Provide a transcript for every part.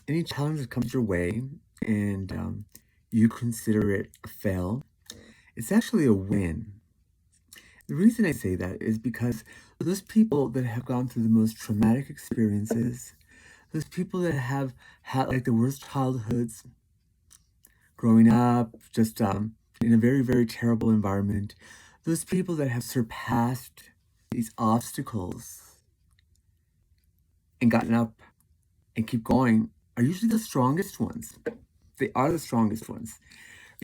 any challenge that comes your way and you consider it a fail, it's actually a win. The reason I say that is because those people that have gone through the most traumatic experiences, those people that have had like the worst childhoods, growing up, just in a very, very terrible environment, those people that have surpassed these obstacles and gotten up and keep going are usually the strongest ones. They are the strongest ones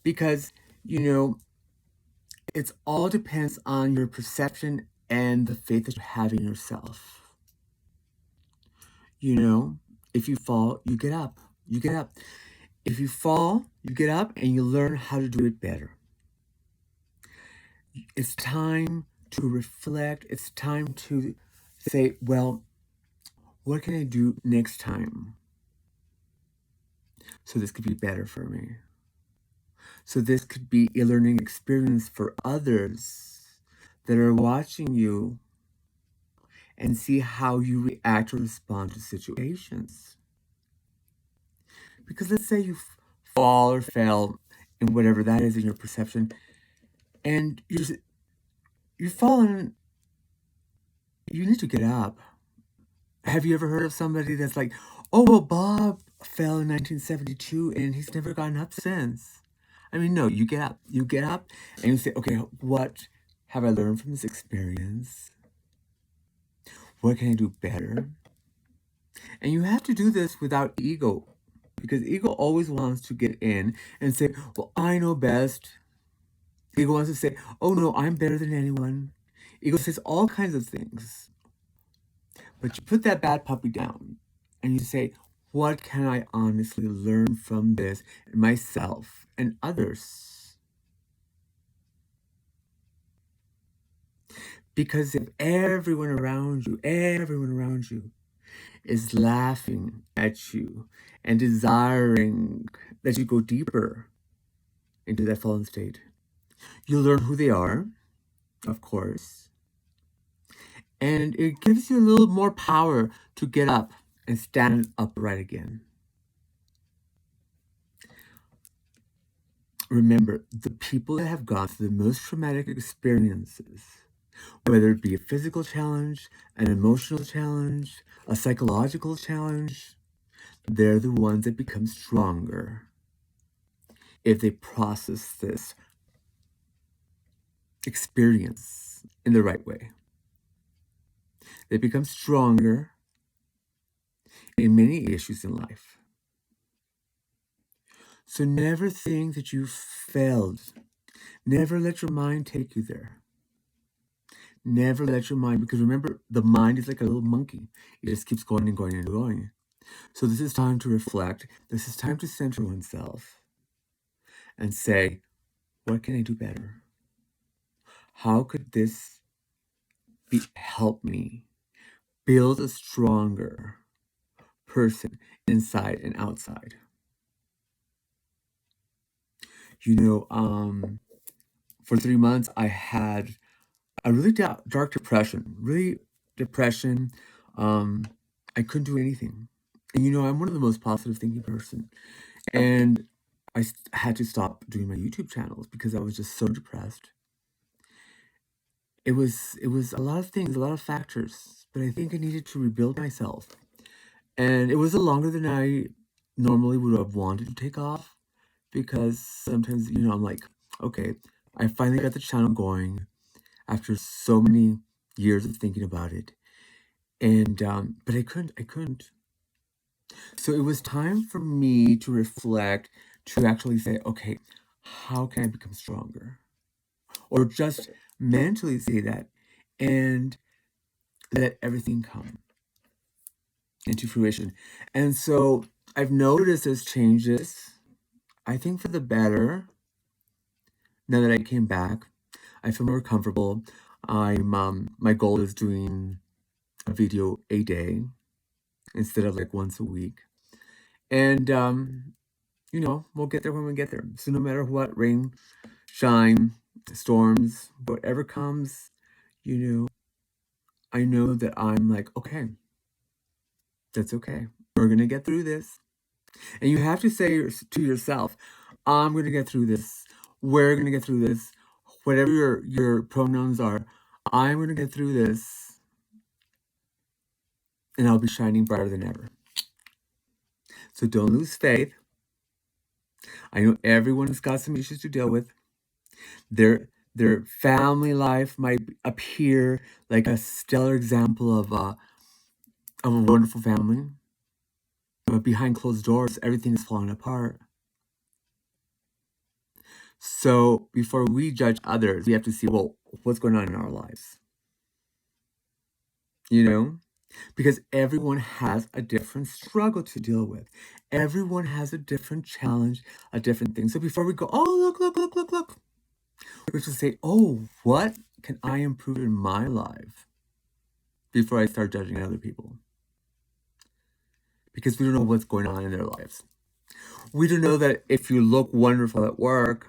because, you know, it's all depends on your perception and the faith that you have in yourself. You know, if you fall, you get up. You get up. If you fall, you get up and you learn how to do it better. It's time to reflect. It's time to say, well, what can I do next time so this could be better for me? So this could be a learning experience for others that are watching you and see how you react or respond to situations. Because let's say you fall or fail in whatever that is in your perception, and you've fallen, you need to get up. Have you ever heard of somebody that's like, oh, well, Bob fell in 1972 and he's never gotten up since? I mean, no, you get up. You get up and you say, okay, what have I learned from this experience? What can I do better? And you have to do this without ego, because ego always wants to get in and say, well, I know best. Ego wants to say, oh, no, I'm better than anyone. Ego says all kinds of things. But you put that bad puppy down and you say, what can I honestly learn from this, myself and others? Because if everyone around you is laughing at you and desiring that you go deeper into that fallen state, you learn who they are, of course, and it gives you a little more power to get up and stand upright again. Remember, the people that have gone through the most traumatic experiences, whether it be a physical challenge, an emotional challenge, a psychological challenge, they're the ones that become stronger if they process this experience in the right way. They become stronger in many issues in life. So never think that you've failed. Never let your mind take you there. Never let your mind, because remember, the mind is like a little monkey. It just keeps going and going and going. So this is time to reflect. This is time to center oneself and say, what can I do better? How could this help me build a stronger person inside and outside? You know, for 3 months, I had a really dark depression, really depression. Um, I couldn't do anything. And you know, I'm one of the most positive thinking person. And I had to stop doing my YouTube channels because I was just so depressed. It was a lot of things, a lot of factors, but I think I needed to rebuild myself. And it was a longer than I normally would have wanted to take off, because sometimes, you know, I'm like, okay, I finally got the channel going after so many years of thinking about it. And but I couldn't. So it was time for me to reflect, to actually say, okay, how can I become stronger? Or just mentally say that and let everything come into fruition. And so I've noticed those changes, I think for the better. Now that I came back, I feel more comfortable. My goal is doing a video a day instead of like once a week. And you know, we'll get there when we get there. So no matter what, rain, shine, storms, whatever comes, you know, I know that I'm like, okay, that's okay. We're going to get through this. And you have to say to yourself, I'm going to get through this. We're going to get through this. Whatever your pronouns are, I'm going to get through this. And I'll be shining brighter than ever. So don't lose faith. I know everyone has got some issues to deal with. Their family life might appear like a stellar example of a wonderful family, but behind closed doors, everything is falling apart. So before we judge others, we have to see, well, what's going on in our lives? You know? Because everyone has a different struggle to deal with. Everyone has a different challenge, a different thing. So before we go, oh, look, we have to say, oh, what can I improve in my life before I start judging other people? Because we don't know what's going on in their lives. We don't know that if you look wonderful at work,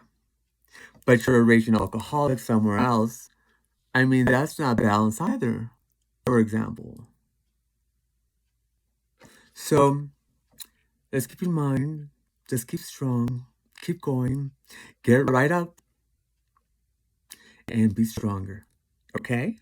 but you're a raging alcoholic somewhere else, I mean, that's not balanced either, for example. So let's keep in mind, just keep strong, keep going, get right up, and be stronger, okay?